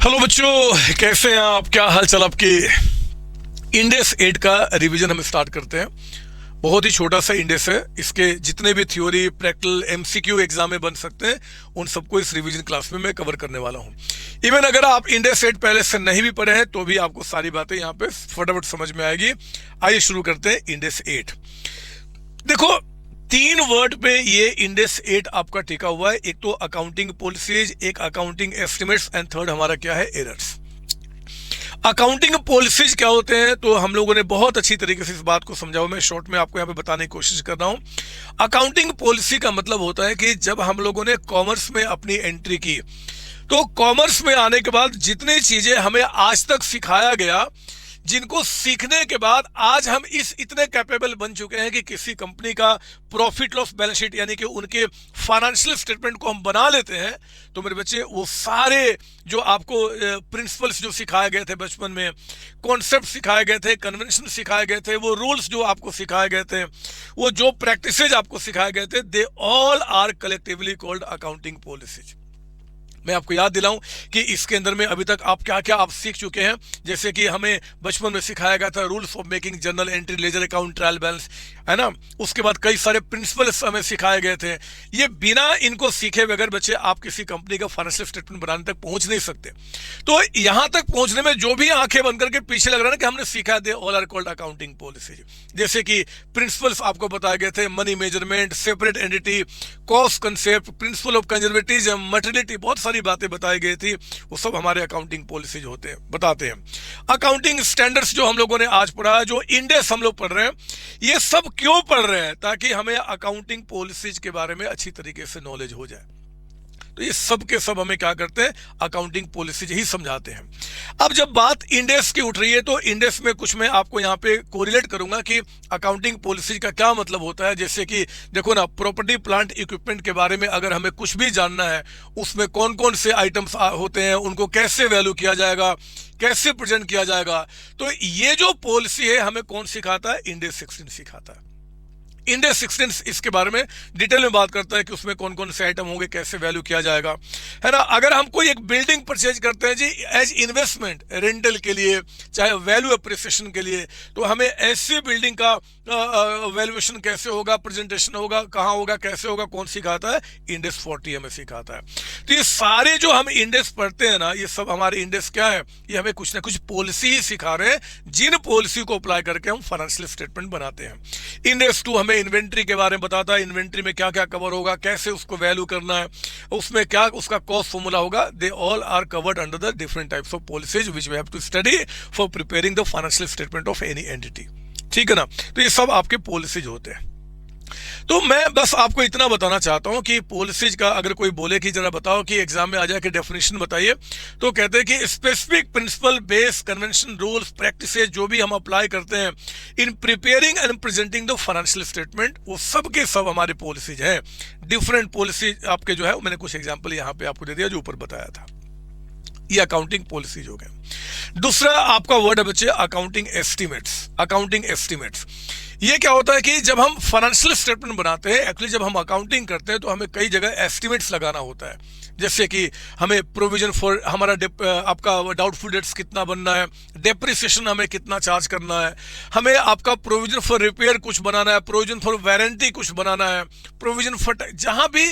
Hello बच्चों, कैसे हैं आप? क्या हाल चाल आपके? इंडेक्स 8 का रिवीजन हम स्टार्ट करते हैं। बहुत ही छोटा सा इंडेक्स है। इसके जितने भी थ्योरी, प्रैक्टिकल, एमसीक्यू एग्जाम में बन सकते हैं, उन सबको इस रिवीजन क्लास में मैं कवर करने वाला हूं। इवन अगर आप इंडेक्स 8 पहले से नहीं भी पढ़े हैं तो भी आपको सारी बातें यहाँ पे फटाफट समझ में आएगी। आइए शुरू करते हैं इंडेक्स 8। देखो, 3 वर्ड पे ये इंडेक्स 8 आपका टिका हुआ है। एक तो अकाउंटिंग पॉलिसीज, एक अकाउंटिंग एस्टिमेट्स एंड थर्ड हमारा क्या है, एरर्स। अकाउंटिंग पॉलिसीज क्या होते हैं तो हम लोगों ने बहुत अच्छी तरीके से इस बात को समझा हुआ। मैं शॉर्ट में आपको यहाँ पे बताने की कोशिश कर रहा हूँ। अकाउंटिंग पॉलिसी का मतलब होता है कि जब हम लोगों ने कॉमर्स में अपनी एंट्री की, तो कॉमर्स में आने के बाद जितनी चीजें हमें आज तक सिखाया गया, जिनको सीखने के बाद आज हम इतने कैपेबल बन चुके हैं कि किसी कंपनी का प्रॉफिट लॉस बैलेंस शीट यानी कि उनके फाइनेंशियल स्टेटमेंट को हम बना लेते हैं। तो मेरे बच्चे, वो सारे जो आपको प्रिंसिपल्स जो सिखाए गए थे बचपन में, कॉन्सेप्ट सिखाए गए थे, कन्वेंशन सिखाए गए थे, वो रूल्स जो आपको सिखाए गए थे, वो जो प्रैक्टिसेज आपको सिखाए गए थे, they all are collectively called accounting policies. मैं आपको याद दिलाऊं कि इसके अंदर में अभी तक आप क्या क्या आप सीख चुके हैं। जैसे कि हमें बचपन में सिखाया गया था rules of making journal entry, ledger account, trial balance, है ना। उसके बाद कई सारे प्रिंसिपल्स हमें सिखाए गए थे। ये बिना इनको सीखे बगैर बच्चे आप किसी कंपनी का फाइनेंशियल स्टेटमेंट बनाने तक पहुंच नहीं सकते। तो यहां तक पहुंचने में जो भी आंखें बंद करके पीछे लग रहा है कि हमने सीखा, they all are called accounting policies. जैसे कि प्रिंसिपल्स आपको बताए गए थे, money measurement, separate entity, cost concept, principle of conservatism, materiality, बहुत सारी बातें बताई गई थी। वो सब हमारे अकाउंटिंग पॉलिसीज होते हैं, बताते हैं। अकाउंटिंग स्टैंडर्ड्स जो हम लोगों ने आज पढ़ा है, जो इंडेक्स हम लोग पढ़ रहे हैं, ये सब क्यों पढ़ रहे हैं? ताकि हमें अकाउंटिंग पॉलिसीज के बारे में अच्छी तरीके से नॉलेज हो जाए। तो ये सब के सब हमें क्या करते हैं, अकाउंटिंग पॉलिसीज ही समझाते हैं। अब जब बात इंडेक्स की उठ रही है तो इंडेक्स में कुछ मैं आपको यहाँ पे कोरिलेट करूंगा कि अकाउंटिंग पॉलिसीज का क्या मतलब होता है। जैसे कि देखो ना, प्रॉपर्टी प्लांट इक्विपमेंट के बारे में अगर हमें कुछ भी जानना है, उसमें कौन कौन से आइटम्स होते हैं, उनको कैसे वैल्यू किया जाएगा, कैसे प्रेजेंट किया जाएगा, तो ये जो पॉलिसी है हमें कौन सिखाता है, इंडेक्स 16 सिखाता है। इंडेक्स 16 इसके बारे में डिटेल में बात करता है कि उसमें कौन कौन से आइटम होंगे, कैसे वैल्यू किया जाएगा, है ना। अगर हम कोई एक बिल्डिंग परचेज करते हैं जी एज इन्वेस्टमेंट, रेंटल के लिए, चाहे वैल्यू अप्रिसिएशन के लिए, तो हमें ऐसी बिल्डिंग का वैल्यूएशन कैसे होगा, प्रेजेंटेशन होगा, कहाँ होगा, कैसे होगा, कौन सिखाता है, इंडेक्स 40 हमें सिखाता है। तो ये सारे जो हम इंडेक्स पढ़ते हैं ना, ये सब हमारे इंडेक्स क्या है, ये हमें कुछ ना कुछ पॉलिसी ही सिखा रहे हैं, जिन पॉलिसी को अप्लाई करके हम फाइनेंशियल स्टेटमेंट बनाते हैं। इंडेक्स 2 हमें इन्वेंट्री के बारे में बताता है, इन्वेंट्री में क्या क्या कवर होगा, कैसे उसको वैल्यू करना है, उसमें क्या उसका कॉस्ट फॉर्मूला होगा। They all are covered under the different types of policies which we have to study for preparing the financial statement of any entity. ठीक है ना। तो ये सब आपके पॉलिसीज होते हैं। तो मैं बस आपको इतना बताना चाहता हूं कि पॉलिसीज का अगर कोई बोले कि जरा बताओ कि एग्जाम में आ जाए कि डेफिनेशन बताइए, तो कहते हैं कि specific principle, base, convention, rules, practices जो भी हम अप्लाई करते हैं in preparing and presenting the financial statement, वो सब के सब हमारे पॉलिसीज हैं। डिफरेंट पॉलिसी आपके जो है, मैंने कुछ एग्जाम्पल यहाँ पे आपको दे दिया जो ऊपर बताया था। ये अकाउंटिंग पॉलिसीज हो गए। दूसरा आपका वर्ड है बच्चे, अकाउंटिंग एस्टिमेट्स। अकाउंटिंग एस्टिमेट्स ये क्या होता है कि जब हम फाइनेंशियल स्टेटमेंट बनाते हैं, एक्चुअली जब हम अकाउंटिंग करते हैं तो हमें कई जगह एस्टिमेट्स लगाना होता है। जैसे कि हमें प्रोविजन फॉर हमारा आपका डाउटफुल डेट्स कितना बनना है, डेप्रिसिएशन हमें कितना चार्ज करना है, हमें आपका प्रोविजन फॉर रिपेयर कुछ बनाना है, प्रोविजन फॉर वारंटी कुछ बनाना है, प्रोविजन फॉर जहां भी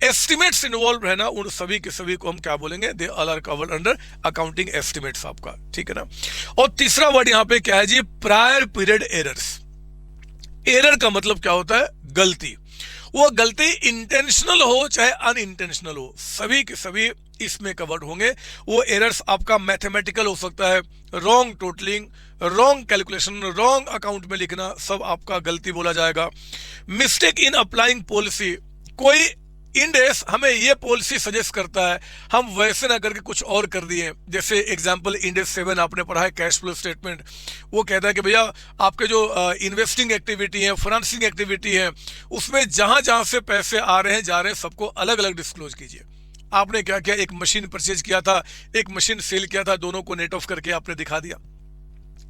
एस्टिमेट्स इन्वॉल्व है ना, उन सभी के सभी को हम क्या बोलेंगे, they all are covered under accounting estimates आपका। ठीक है ना। और तीसरा वर्ड यहाँ पे क्या है जी, प्रायर पीरियड एरर्स। एरर का मतलब क्या होता है, गलती। वो गलती इंटेंशनल हो चाहे अनइंटेंशनल हो, सभी के सभी इसमें कवर्ड होंगे। वो एरर्स आपका मैथमेटिकल हो सकता है, wrong totalling, wrong calculation, wrong account में लिखना, सब आपका गलती बोला जाएगा। मिस्टेक इन अप्लाइंग पॉलिसी, कोई इंडेक्स हमें ये पॉलिसी सजेस्ट करता है, हम वैसे ना करके कुछ और कर दिए। जैसे एग्जांपल इंडेक्स 7 आपने पढ़ा है, कैश फ्लो स्टेटमेंट। वो कहता है कि भैया आपके जो इन्वेस्टिंग एक्टिविटी है, फाइनेंसिंग एक्टिविटी है, उसमें जहां जहां से पैसे आ रहे हैं, जा रहे हैं, सबको अलग अलग डिस्क्लोज कीजिए। आपने क्या किया, एक मशीन परचेज किया था, एक मशीन सेल किया था, दोनों को नेट ऑफ करके आपने दिखा दिया।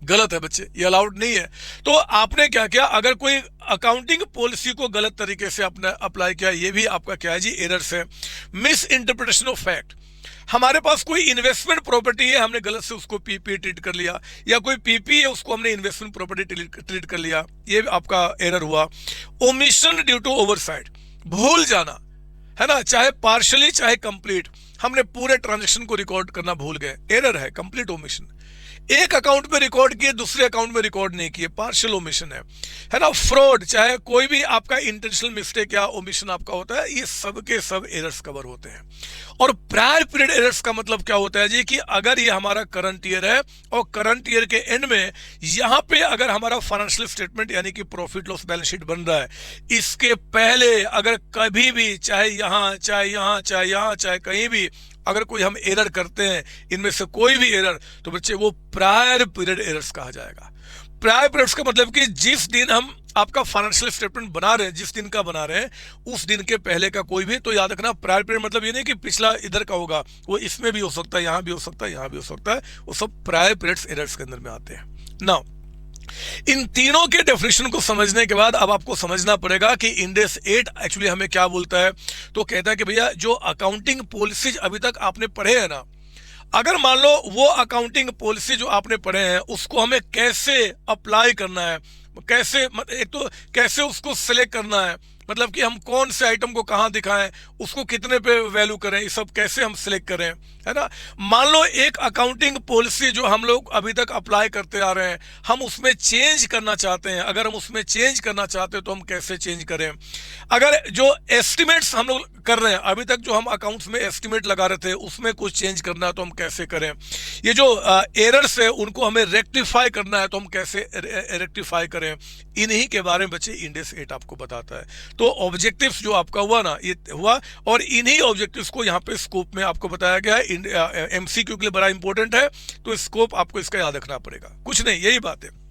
गलत है बच्चे, ये अलाउड नहीं है। तो आपने क्या किया, अगर कोई अकाउंटिंग पॉलिसी को गलत तरीके से आपने अप्लाई किया, ये भी आपका क्या है जी, एरर्स है। मिस इंटरप्रिटेशन ऑफ फैक्ट, हमारे पास कोई इन्वेस्टमेंट प्रॉपर्टी है, हमने गलत से उसको पीपी ट्रीट कर लिया, या कोई पीपी है उसको हमने इन्वेस्टमेंट प्रॉपर्टी ट्रीट कर लिया, ये आपका एरर हुआ। ओमिशन ड्यू टू ओवरसाइट, भूल जाना, है ना, चाहे पार्शली चाहे कंप्लीट, हमने पूरे ट्रांजेक्शन को रिकॉर्ड करना भूल गए, एरर है, कंप्लीट ओमिशन। एक अकाउंट में रिकॉर्ड किए, दूसरे अकाउंट में रिकॉर्ड नहीं किए, पार्शियल ओमिशन है ना। फ्रॉड, चाहे कोई भी आपका इंटेंशनल मिस्टेक या ओमिशन आपका होता है, ये सब के सब एरर्स कवर होते हैं। और प्रायर पीरियड एरर्स का मतलब क्या होता है जी, कि अगर ये हमारा करंट ईयर है और करंट ईयर के एंड में यहां पे अगर हमारा फाइनेंशियल स्टेटमेंट यानी कि प्रॉफिट लॉस बैलेंस शीट बन रहा है, इसके पहले अगर कभी भी चाहे यहां चाहे यहां चाहे यहां चाहे कहीं भी अगर कोई हम एरर करते हैं, इनमें से कोई भी एरर, तो बच्चे वो प्रायर पीरियड एरर्स कहा जाएगा। प्रायर पीरियड्स का मतलब कि जिस दिन हम आपका फाइनेंशियल स्टेटमेंट बना रहे हैं, जिस दिन का बना रहे हैं, उस दिन के पहले का कोई भी, तो याद रखना प्रायर पीरियड मतलब ये नहीं कि पिछला इधर का होगा, वो इसमें भी हो सकता है, यहां भी हो सकता है, यहां भी हो सकता है, वो सब प्रायर पीरियड्स एरर्स के अंदर में आते हैं। नाउ इन तीनों के डेफिनेशन को समझने के बाद अब आपको समझना पड़ेगा कि इंड एस 8 एक्चुअली हमें क्या बोलता है। तो कहता है कि भैया जो अकाउंटिंग पॉलिसीज अभी तक आपने पढ़े हैं ना, अगर मान लो वो अकाउंटिंग पॉलिसी जो आपने पढ़े हैं उसको हमें कैसे अप्लाई करना है, कैसे एक तो कैसे उसको सिलेक्ट करना है, मतलब कि हम कौन से आइटम को कहां दिखाएं, उसको कितने पे वैल्यू करें, ये सब कैसे हम सिलेक्ट करें, है ना। मान लो एक अकाउंटिंग पॉलिसी जो हम लोग अभी तक अप्लाई करते आ रहे हैं, हम उसमें चेंज करना चाहते हैं, अगर हम उसमें चेंज करना चाहते हैं तो हम कैसे चेंज करें। अगर जो एस्टिमेट्स हम लोग कर रहे हैं, अभी तक जो हम अकाउंट्स में एस्टिमेट लगा रहे थे उसमें कुछ चेंज करना है तो हम कैसे करें। ये जो एरर्स है उनको हमें रेक्टिफाई करना है तो हम कैसे रेक्टिफाई करें, इन्हीं के बारे में बच्चे इंड एस 8 आपको बताता है। तो ऑब्जेक्टिव्स जो आपका हुआ ना, ये हुआ, और इन्हीं ऑब्जेक्टिव्स को यहाँ पे स्कोप में आपको बताया गया है। एमसीक्यू के लिए बड़ा इंपॉर्टेंट है, तो स्कोप आपको इसका याद रखना पड़ेगा, कुछ नहीं, यही बात है।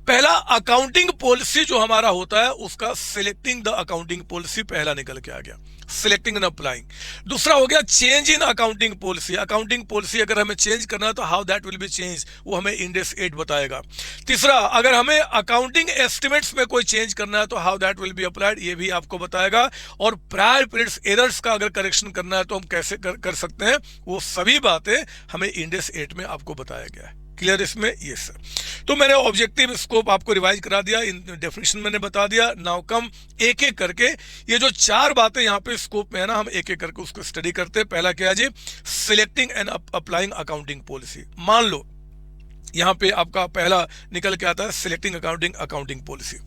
पहला अकाउंटिंग पॉलिसी जो हमारा होता है उसका सिलेक्टिंग द अकाउंटिंग पॉलिसी पहला निकल के आ गया, सिलेक्टिंग एंड अप्लाइंग। दूसरा हो गया change in accounting policy, accounting policy अगर हमें चेंज करना है तो how that will be change, वो हमें इंड एस 8 बताएगा। तीसरा, अगर हमें अकाउंटिंग एस्टिमेट्स में कोई चेंज करना है तो how that will be applied, ये भी आपको बताएगा। और प्रायर पीरियड्स एरर्स का अगर करेक्शन करना है तो हम कैसे कर सकते हैं, वो सभी बातें हमें इंड एस 8 में आपको बताया गया है। क्लियर इसमें? Yes sir. तो मैंने ऑब्जेक्टिव स्कोप आपको रिवाइज करा दिया, इन डेफिनेशन मैंने बता दिया। नाउ कम एक एक करके ये जो चार बातें यहाँ पे स्कोप में है ना, हम एक एक करके उसको स्टडी करते हैं। पहला क्या है जी, selecting and applying accounting policy. मान लो यहाँ पे आपका पहला निकल के आता है सिलेक्टिंग अकाउंटिंग पॉलिसी।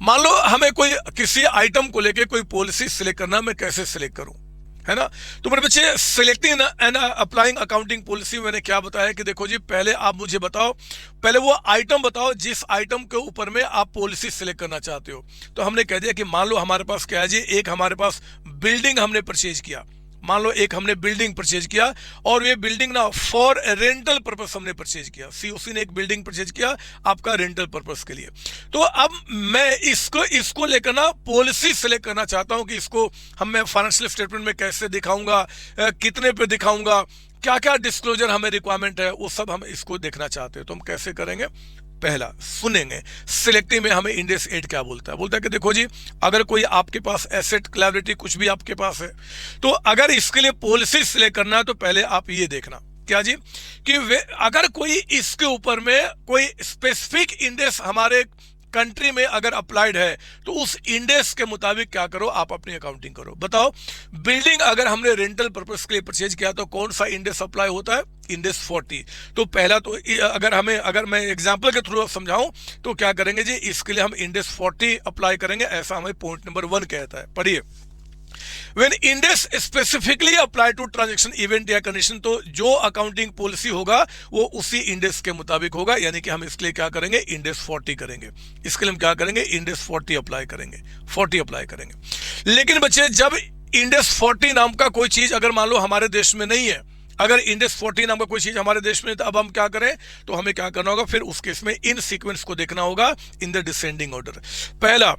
मान लो हमें कोई किसी आइटम को लेके कोई पॉलिसी सिलेक्ट करना, मैं कैसे सिलेक्ट करूं, है ना। तो मेरे बच्चे selecting and applying accounting policy मैंने क्या बताया कि देखो जी, पहले आप मुझे बताओ, पहले वो आइटम बताओ जिस आइटम के ऊपर में आप पॉलिसी सिलेक्ट करना चाहते हो। तो हमने कह दिया कि मान लो हमारे पास क्या है जी, एक हमारे पास बिल्डिंग हमने परचेज किया, मान लो एक हमने बिल्डिंग परचेज किया, और ये बिल्डिंग ना फॉर रेंटल पर्पस हमने परचेज किया। सीओसी ने एक बिल्डिंग परचेज किया आपका रेंटल पर्पस के लिए। तो अब मैं इसको लेकर ना पॉलिसी सेलेक्ट करना चाहता हूं कि इसको मैं फाइनेंशियल स्टेटमेंट में कैसे दिखाऊंगा, कितने पे दिखाऊंगा, क्या क्या डिस्क्लोजर हमें रिक्वायरमेंट है, वो सब हम इसको देखना चाहते हैं। तो हम कैसे करेंगे, पहला सुनेंगे सिलेक्टिव में हमें इंड एस 8 क्या बोलता है। बोलता है कि देखो जी, अगर कोई आपके पास एसेट क्लाइबिलिटी कुछ भी आपके पास है, तो अगर इसके लिए पॉलिसी सिलेक्ट करना है तो पहले आप ये देखना क्या जी, कि अगर कोई इसके ऊपर में कोई स्पेसिफिक इंडेक्स हमारे कंट्री में अगर अप्लाइड है तो उस इंडेक्स के मुताबिक क्या करो, आप अपनी अकाउंटिंग करो। बताओ, बिल्डिंग अगर हमने रेंटल पर्पस के लिए परचेज किया तो कौन सा इंडेक्स अप्लाई होता है, इंडेक्स 40। तो पहला तो अगर मैं एग्जांपल के थ्रू समझाऊं तो क्या करेंगे जी, इसके लिए हम इंडेक्स 40 अप्लाई करेंगे, ऐसा हमें पॉइंट नंबर 1 कहता है। पढ़िए, When index specifically apply to transaction event या कंडीशन, तो जो अकाउंटिंग पॉलिसी होगा वो उसी इंडेक्स के मुताबिक होगा, यानी कि हम इसके लिए क्या करेंगे, इंडेक्स 40 करेंगे। इसके लिए हम क्या करेंगे, इंडेक्स 40 अप्लाई करेंगे, 40 अप्लाई करेंगे। लेकिन बच्चे, जब इंडेक्स 40 नाम का कोई चीज अगर मान लो हमारे देश में नहीं है, अगर इंडेक्स 40 नाम का कोई चीज हमारे देश में, तो अब हम क्या करें, तो हमें क्या करना होगा, फिर उस केस में इन सीक्वेंस को देखना होगा इन द डिसेंडिंग ऑर्डर। पहला,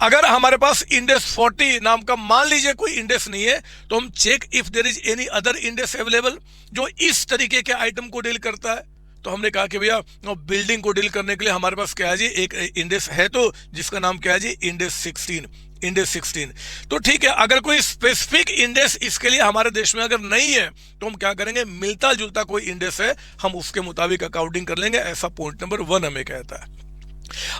अगर हमारे पास इंडेक्स 40 नाम का मान लीजिए कोई इंडेक्स नहीं है, तो हम check if there is any other index available जो इस तरीके के आइटम को डील करता है। तो हमने कहा कि भैया बिल्डिंग को डील करने के लिए हमारे पास क्या है जी, एक इंडेक्स है तो जिसका नाम क्या है जी, इंडेक्स 16। इंडेस 16। तो ठीक है, अगर कोई स्पेसिफिक इंडेस इसके लिए हमारे देश में अगर नहीं है तो हम क्या करेंगे, मिलता जुलता कोई इंडेस है हम उसके मुताबिक अकाउंटिंग कर लेंगे, ऐसा पॉइंट नंबर 1 हमें कहता है।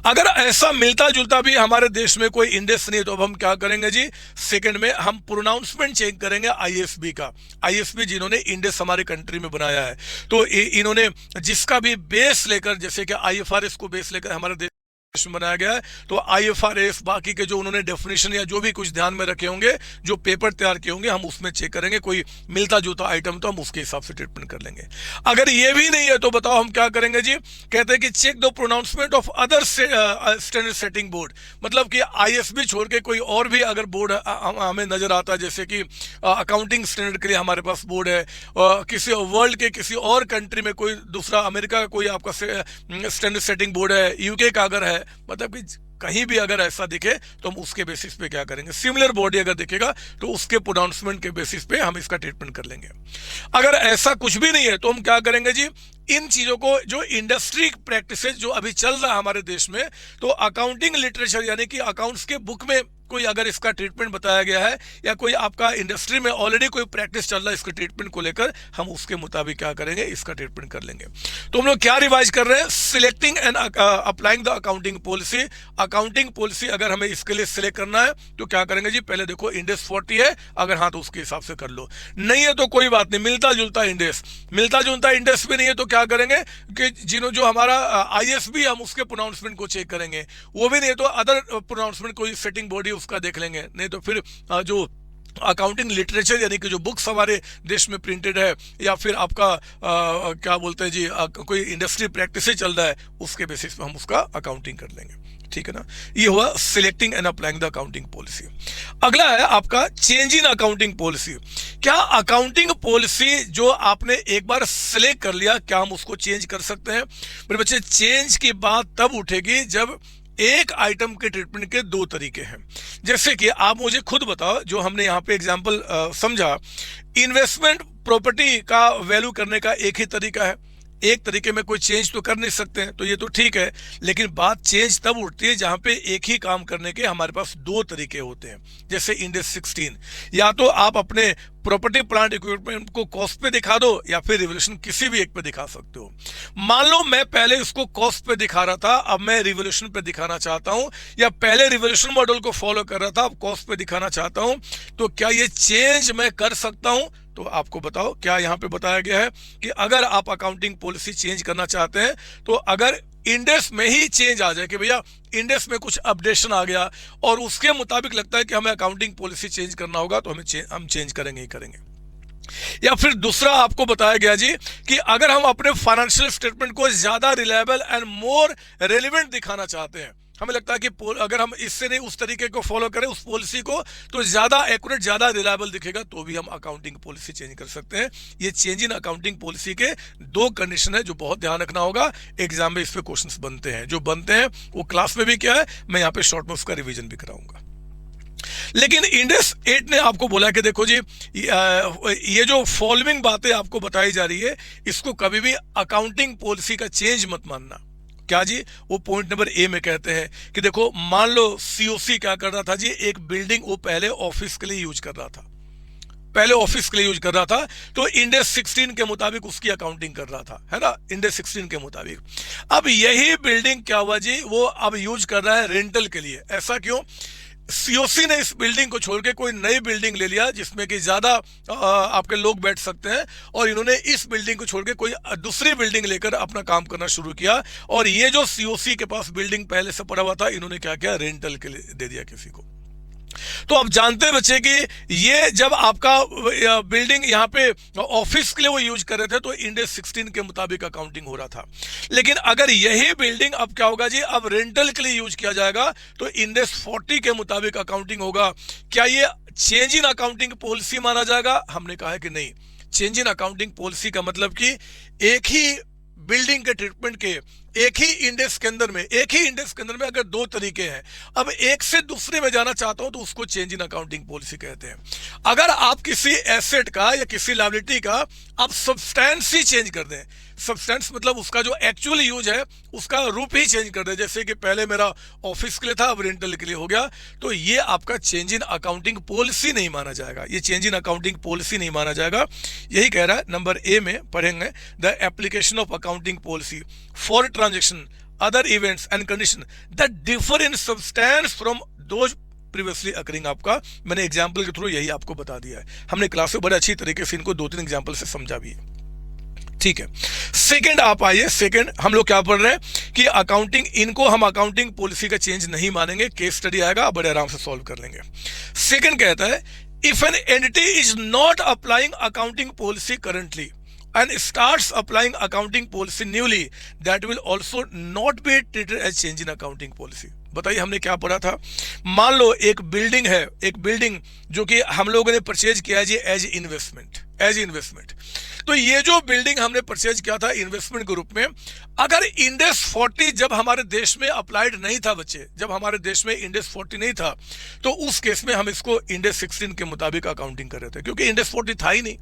अगर ऐसा मिलता जुलता भी हमारे देश में कोई इंडेक्स नहीं है तो अब हम क्या करेंगे जी, सेकंड में हम प्रोनाउंसमेंट चेक करेंगे आईएसबी का। आईएसबी जिन्होंने इंडेक्स हमारे कंट्री में बनाया है, तो इन्होंने जिसका भी बेस लेकर, जैसे कि आईएफआरएस को बेस लेकर हमारे देश में बनाया गया है, तो आईएफआरएस बाकी के जो उन्होंने डेफिनेशन या जो भी कुछ ध्यान में रखे होंगे, जो पेपर तैयार किए होंगे, हम उसमें चेक करेंगे, कोई मिलता जुलता आइटम तो हम उसके हिसाब से ट्रीटमेंट कर लेंगे। अगर ये भी नहीं है तो बताओ हम क्या करेंगे जी, कहते हैं कि check the pronouncement of other standard setting board, मतलब कि आईएसबी छोड़ के कोई और भी अगर बोर्ड हमें नजर आता है, जैसे कि अकाउंटिंग स्टैंडर्ड के लिए हमारे पास बोर्ड है, किसी वर्ल्ड के किसी और कंट्री में कोई दूसरा, अमेरिका का कोई आपका स्टैंडर्ड सेटिंग बोर्ड है, यूके का अगर है, मतलब कि कहीं भी अगर ऐसा दिखे तो हम उसके बेसिस पे क्या करेंगे, सिमिलर बॉडी अगर दिखेगा तो उसके प्रोनाउंसमेंट के बेसिस पे हम इसका ट्रीटमेंट कर लेंगे। अगर ऐसा कुछ भी नहीं है तो हम क्या करेंगे जी, इन चीजों को, जो इंडस्ट्री प्रैक्टिसेस जो अभी चल रहा है हमारे देश में, तो अकाउंटिंग लिटरेचर यानी कि अकाउंट्स के बुक में कोई अगर इसका ट्रीटमेंट बताया गया है, या कोई आपका इंडस्ट्री में ऑलरेडी कोई प्रैक्टिस चल रहा है इसके ट्रीटमेंट को लेकर, हम उसके मुताबिक क्या करेंगे, इसका ट्रीटमेंट कर लेंगे। तो हम लोग क्या रिवाइज कर रहे हैं, selecting and applying the accounting policy. Accounting policy अगर हमें इसके लिए सिलेक्ट करना है तो क्या करेंगे जी, पहले देखो इंडेक्स 40 है, अगर हाँ तो उसके हिसाब से कर लो, नहीं है तो कोई बात नहीं, मिलता जुलता इंडेक्स, मिलता जुलता इंडेक्स भी नहीं है तो क्या करेंगे कि जो हमारा आईएसबी, हम उसके प्रोनाउंसमेंट को चेक करेंगे, वो भी नहीं है तो अदर प्रोनाउंसमेंट कोई सेटिंग बॉडी उसका देख लेंगे, नहीं तो फिर जो अकाउंटिंग लिटरेचर यानी कि जो बुक्स हमारे देश में प्रिंटेड है, या फिर आपका क्या बोलते हैं जी, कोई इंडस्ट्री प्रैक्टिस चल रहा है, उसके बेसिस पे हम उसका अकाउंटिंग कर लेंगे। ठीक है ना, ये हुआ selecting and applying the accounting policy. अगला है आपका चेंज इन अकाउंटिंग पॉलिसी। क्या अकाउंटिंग पॉलिसी जो आपने एक बार सिलेक्ट कर लिया, क्या हम उसको चेंज कर सकते हैं? मेरे बच्चे, चेंज की बात तब उठेगी जब एक आइटम के ट्रीटमेंट के दो तरीके हैं। जैसे कि आप मुझे खुद बताओ, जो हमने यहाँ पे एग्जांपल समझा, इन्वेस्टमेंट प्रॉपर्टी का वैल्यू करने का एक ही तरीका है, एक तरीके में कोई चेंज तो कर नहीं सकते हैं, तो ये तो ठीक है, लेकिन बात चेंज तब उठती है जहां पे एक ही काम करने के हमारे पास दो तरीके होते हैं। जैसे इंडेक्स 16, या तो आप अपने प्रॉपर्टी प्लांट इक्विपमेंट को कॉस्ट पे दिखा दो, या फिर रिवोल्यूशन किसी भी एक पे दिखा सकते हो। मान लो मैं पहले इसको कॉस्ट पे दिखा रहा था, अब मैं रिवोल्यूशन पे दिखाना चाहता हूं, या पहले रिवोल्यूशन मॉडल को फॉलो कर रहा था, अब कॉस्ट पे दिखाना चाहता हूं, तो क्या ये चेंज मैं कर सकता हूं? तो आपको बताओ, क्या यहां पे बताया गया है कि अगर आप अकाउंटिंग पॉलिसी चेंज करना चाहते हैं, तो अगर इंडेक्स में ही चेंज आ जाए कि भैया इंडेक्स में कुछ अपडेशन आ गया और उसके मुताबिक लगता है कि हमें अकाउंटिंग पॉलिसी चेंज करना होगा, तो हम चेंज करेंगे ही करेंगे। या फिर दूसरा आपको बताया गया जी कि अगर हम अपने फाइनेंशियल स्टेटमेंट को ज्यादा रिलायबल एंड मोर रेलिवेंट दिखाना चाहते हैं, हमें लगता है कि अगर हम इससे नहीं उस तरीके को फॉलो करें, उस पॉलिसी को, तो ज्यादा एक्यूरेट, ज्यादा रिलायबल दिखेगा, तो भी हम अकाउंटिंग पॉलिसी चेंज कर सकते हैं। ये चेंज इन अकाउंटिंग पॉलिसी के दो कंडीशन है जो बहुत ध्यान रखना होगा। एग्जाम में इस पे क्वेश्चंस बनते हैं, जो बनते हैं वो क्लास में भी क्या है, मैं यहाँ पे शॉर्ट में उसका रिविजन भी कराऊंगा। लेकिन इंडेक्स 8 ने आपको बोला कि देखो जी, ये जो फॉलोइंग बातें आपको बताई जा रही है, इसको कभी भी अकाउंटिंग पॉलिसी का चेंज मत मानना। क्या जी, वो पॉइंट नंबर ए में कहते हैं कि देखो, मान लो सीओसी क्या कर रहा था जी, एक बिल्डिंग वो पहले ऑफिस के लिए यूज कर रहा था, पहले ऑफिस के लिए यूज कर रहा था, तो इंडेक्स 16 के मुताबिक उसकी अकाउंटिंग कर रहा था, है ना, इंडेक्स 16 के मुताबिक। अब यही बिल्डिंग क्या हुआ जी, वो अब यूज कर रहा है रेंटल के लिए। ऐसा क्यों? सीओसी ने इस बिल्डिंग को छोड़ के कोई नई बिल्डिंग ले लिया जिसमें कि ज्यादा आपके लोग बैठ सकते हैं, और इन्होंने इस बिल्डिंग को छोड़ के कोई दूसरी बिल्डिंग लेकर अपना काम करना शुरू किया, और ये जो सीओसी के पास बिल्डिंग पहले से पड़ा हुआ था, इन्होंने क्या किया, रेंटल के लिए दे दिया किसी को। तो आप जानते हैं बच्चे कि ये जब आपका बिल्डिंग यहाँ पे ऑफिस के लिए वो यूज कर रहे थे, तो इंडेक्स 16 के मुताबिक अकाउंटिंग हो रहा था। लेकिन अगर यही बिल्डिंग अब क्या होगा जी, अब रेंटल के लिए यूज किया जाएगा, तो इंडेक्स 40 के मुताबिक अकाउंटिंग होगा। क्या ये चेंज इन अकाउंटिंग पॉलिसी माना जाएगा? हमने कहा है कि नहीं। चेंज इन अकाउंटिंग पॉलिसी का मतलब कि एक ही बिल्डिंग के ट्रीटमेंट के एक ही इंडेक्स के अंदर में अगर दो तरीके हैं, अब एक से दूसरे में जाना चाहता हूं तो उसको चेंज इन अकाउंटिंग पॉलिसी कहते हैं। अगर आप किसी एसेट का या किसी लायबिलिटी का आप सब्सटेंस ही चेंज कर दें, सब्सटेंस मतलब उसका जो एक्चुअल यूज है उसका रूप ही चेंज कर दे, जैसे कि पहले मेरा ऑफिस के लिए था अब रेंटल के लिए हो गया, तो ये आपका चेंज इन अकाउंटिंग पॉलिसी नहीं माना जाएगा, ये चेंज इन अकाउंटिंग पॉलिसी नहीं माना जाएगा। यही कह रहा है नंबर ए में पढ़ेंगे, the application of accounting policy for transaction other events and condition that differ in substance from those previously occurring. आपका मैंने एग्जाम्पल के थ्रू यही आपको बता दिया है, हमने क्लास में बड़े अच्छी तरीके से इनको 2-3 एग्जाम्पल से समझा भी है, ठीक है। सेकंड आप आइए, सेकंड हम लोग क्या पढ़ रहे हैं कि अकाउंटिंग, इनको हम अकाउंटिंग पॉलिसी का चेंज नहीं मानेंगे, केस स्टडी आएगा बड़े आराम से सॉल्व कर लेंगे। सेकंड कहता है if an entity is not applying accounting policy currently and starts applying accounting policy newly, that will also not be treated as change in accounting policy। बताइए हमने क्या पढ़ा था, मान लो एक बिल्डिंग है, एक बिल्डिंग जो कि हम लोगों ने परचेज किया जी एज इन्वेस्टमेंट, तो ये जो बिल्डिंग हमने परचेज किया था इन्वेस्टमेंट के रूप में, अगर इंडेक्स 40 जब हमारे देश में अप्लाइड नहीं था बच्चे, जब हमारे देश में इंडेक्स 40 नहीं था, तो उस केस में हम इसको इंडेक्स 16 के मुताबिक अकाउंटिंग कर रहे थे, क्योंकि इंडेक्स 40 था ही नहीं।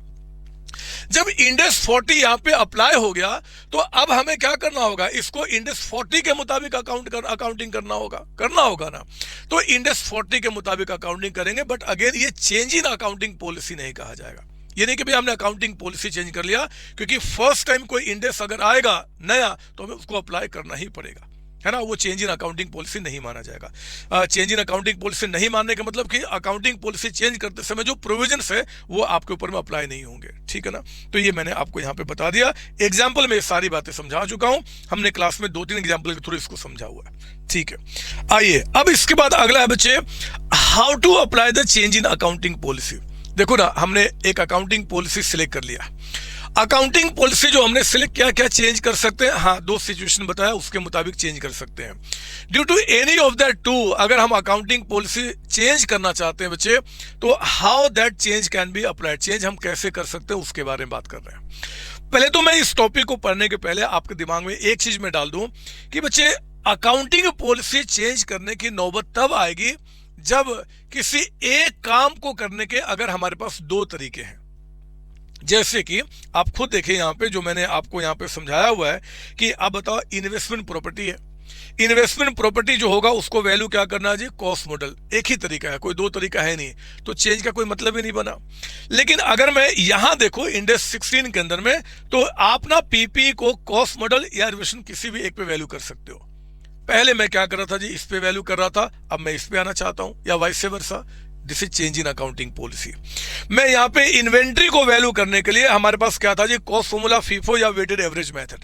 जब इंडेक्स 40 यहां पे अप्लाई हो गया तो अब हमें क्या करना होगा, इसको इंडेक्स 40 के मुताबिक अकाउंटिंग करना होगा ना, तो इंडेक्स 40 के मुताबिक अकाउंटिंग करेंगे, बट अगेन ये चेंज इन अकाउंटिंग पॉलिसी नहीं कहा जाएगा। ये नहीं कि भाई हमने अकाउंटिंग पॉलिसी चेंज कर लिया, क्योंकि फर्स्ट टाइम कोई इंडेक्स अगर आएगा नया तो हमें उसको अप्लाई करना ही पड़ेगा, है ना, वो चेंज इन अकाउंटिंग पॉलिसी नहीं माना जाएगा। चेंज इन अकाउंटिंग पॉलिसी नहीं मानने का मतलब कि अकाउंटिंग पॉलिसी चेंज करते समय जो प्रोविजंस है वो आपके ऊपर में अप्लाई नहीं होंगे, ठीक है ना। तो ये मैंने आपको यहाँ पे बता दिया, एग्जाम्पल में ये सारी बातें समझा चुका हूं, हमने क्लास में 2-3 एग्जाम्पल के थ्रू इसको समझा हुआ है, ठीक है। आइए अब इसके बाद अगला है बच्चे, how to apply the change in accounting policy. देखो ना, हमने एक अकाउंटिंग पॉलिसी सिलेक्ट कर लिया, अकाउंटिंग पॉलिसी जो हमने सिलेक्ट किया, क्या चेंज कर सकते हैं, हाँ 2 सिचुएशन बताया उसके मुताबिक चेंज कर सकते हैं। Due to any of that 2, अगर हम अकाउंटिंग पॉलिसी चेंज करना चाहते हैं बच्चे, तो how that change can be applied, change हम कैसे कर सकते हैं उसके बारे में बात कर रहे हैं। पहले तो मैं इस टॉपिक को पढ़ने के पहले आपके दिमाग में एक चीज में डाल दूं कि बच्चे अकाउंटिंग पॉलिसी चेंज करने की नौबत तब आएगी जब किसी एक काम को करने के अगर हमारे पास 2 तरीके हैं। जैसे कि आप खुद देखिए यहाँ पे जो मैंने आपको यहाँ पे समझाया हुआ है कि आप बताओ इन्वेस्टमेंट प्रॉपर्टी है, इन्वेस्टमेंट प्रॉपर्टी जो होगा उसको वैल्यू क्या करना है जी, कॉस्ट मॉडल, एक ही तरीका है, कोई 2 तरीका है नहीं, तो चेंज का कोई मतलब ही नहीं बना। लेकिन अगर मैं यहाँ देखो इंडेक्स 16 के अंदर में, तो आप ना पीपी को कॉस्ट मॉडल या रिवर्शन किसी भी एक पे वैल्यू कर सकते हो। पहले मैं क्या कर रहा था जी, इस पे वैल्यू कर रहा था, अब मैं इस पे आना चाहता हूं, या vice versa, this is change in accounting policy. मैं यहाँ पे इन्वेंट्री को वैल्यू करने के लिए हमारे पास क्या था जी, कॉस्ट फॉर्मूला, फीफो या वेटेड एवरेज मेथड।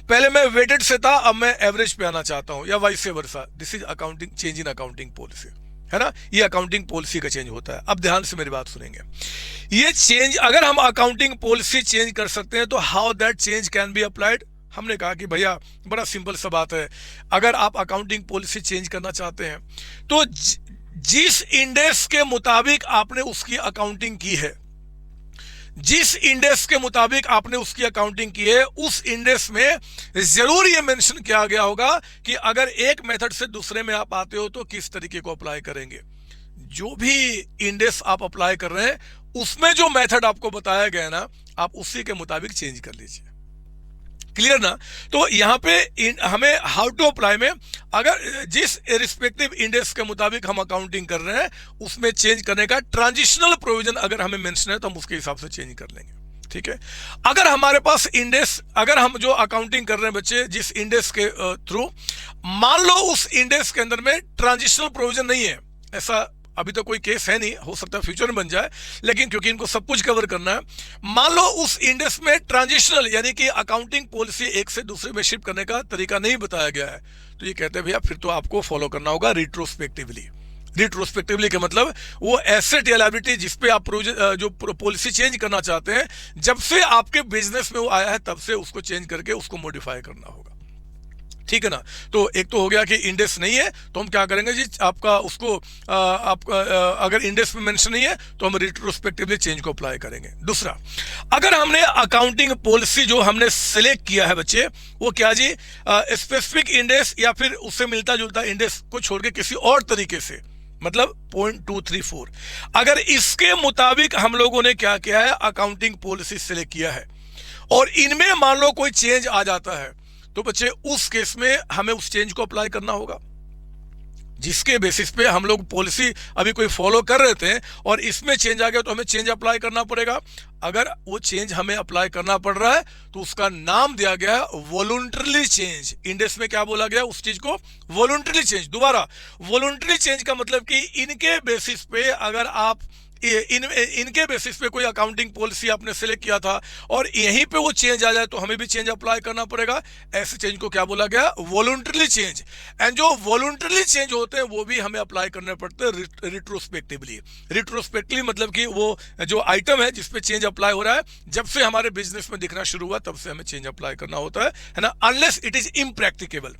पहले मैं वेटेड से था, अब मैं एवरेज पे आना चाहता हूं, या vice versa, this is accounting change in accounting policy, है ना। ये अकाउंटिंग पॉलिसी का चेंज होता है। अब ध्यान से मेरी बात सुनेंगे, ये चेंज अगर हम अकाउंटिंग पॉलिसी चेंज कर सकते हैं तो how that change can be applied. हमने कहा कि भैया बड़ा सिंपल सा बात है, अगर आप अकाउंटिंग पॉलिसी चेंज करना चाहते हैं तो जिस इंडेक्स के मुताबिक आपने उसकी अकाउंटिंग की है, जिस इंडेक्स के मुताबिक आपने उसकी अकाउंटिंग की है, उस इंडेक्स में जरूर ये मेंशन किया गया होगा कि अगर एक मेथड से दूसरे में आप आते हो तो किस तरीके को अप्लाई करेंगे। जो भी इंडेक्स आप अप्लाई कर रहे हैं उसमें जो मेथड आपको बताया गया ना, आप उसी के मुताबिक चेंज कर लीजिए। क्लियर ना। तो यहाँ पे हमें हाउ टू अप्लाई में अगर जिस रिस्पेक्टिव इंडेक्स के मुताबिक हम अकाउंटिंग कर रहे हैं उसमें चेंज करने का ट्रांजिशनल प्रोविजन अगर हमें मेंशन है तो हम उसके हिसाब से चेंज कर लेंगे, ठीक है। अगर हमारे पास इंडेक्स, अगर हम जो अकाउंटिंग कर रहे हैं बच्चे जिस इंडेक्स के थ्रू, मान लो उस इंडेक्स के अंदर में ट्रांजिशनल प्रोविजन नहीं है, ऐसा अभी तो कोई केस है नहीं, हो सकता है फ्यूचर में बन जाए, लेकिन क्योंकि इनको सब कुछ कवर करना है, मान लो उस इंडेक्स में ट्रांजिशनल यानी कि अकाउंटिंग पॉलिसी एक से दूसरे में शिफ्ट करने का तरीका नहीं बताया गया है, तो ये कहते हैं भैया फिर तो आपको फॉलो करना होगा रिट्रोस्पेक्टिवली। रिट्रोस्पेक्टिवली का मतलब वो एसेट या लायबिलिटी जिस पे आप जो पॉलिसी चेंज करना चाहते हैं, जब से आपके बिजनेस में वो आया है तब से उसको चेंज करके उसको मॉडिफाई करना होगा। ठीक है ना। तो एक तो हो गया कि इंडेस नहीं है, तो हम क्या करेंगे जी, आपका उसको आपका अगर इंडेस में मेंशन नहीं है तो हम रिट्रोस्पेक्टिवली चेंज को अप्लाई करेंगे। दूसरा, अगर हमने अकाउंटिंग पॉलिसी जो हमने सिलेक्ट किया है बच्चे, वो क्या जी, स्पेसिफिक इंडेस या फिर उससे मिलता जुलता इंडेस को छोड़ के किसी और तरीके से, मतलब 0.234, अगर इसके मुताबिक हम लोगों ने क्या किया है, अकाउंटिंग पॉलिसी सिलेक्ट किया है, और इनमें मान लो कोई चेंज आ जाता है, तो बच्चे उस केस में हमें उस चेंज को अप्लाई करना होगा, जिसके बेसिस पे हम लोग पॉलिसी अभी कोई फॉलो कर रहे थे और इसमें चेंज आ गया तो हमें चेंज अप्लाई करना पड़ेगा। अगर वो चेंज हमें अप्लाई करना पड़ रहा है तो उसका नाम दिया गया है वॉलंटरली चेंज। इंडेक्स में क्या बोला गया उस चीज को, वॉलंटरली चेंज। दोबारा, वॉलंटरली चेंज का मतलब कि इनके बेसिस पे, अगर आप इनके बेसिस पे कोई अकाउंटिंग पॉलिसी आपने सिलेक्ट किया था और यहीं पे वो चेंज आ जाए तो हमें भी चेंज अप्लाई करना पड़ेगा। ऐसे चेंज को क्या बोला गया, वॉलंटरली चेंज। एंड जो वॉलंटरली चेंज होते हैं वो भी हमें अप्लाई करने पड़ते हैं रिट्रोस्पेक्टिवली। रिट्रोस्पेक्टिवली मतलब कि वो जो आइटम है जिसपे चेंज अप्लाई हो रहा है, जब से हमारे बिजनेस में दिखना शुरू हुआ तब से हमें चेंज अप्लाई करना होता है ना, अनलेस इट इज इम्प्रैक्टिकेबल।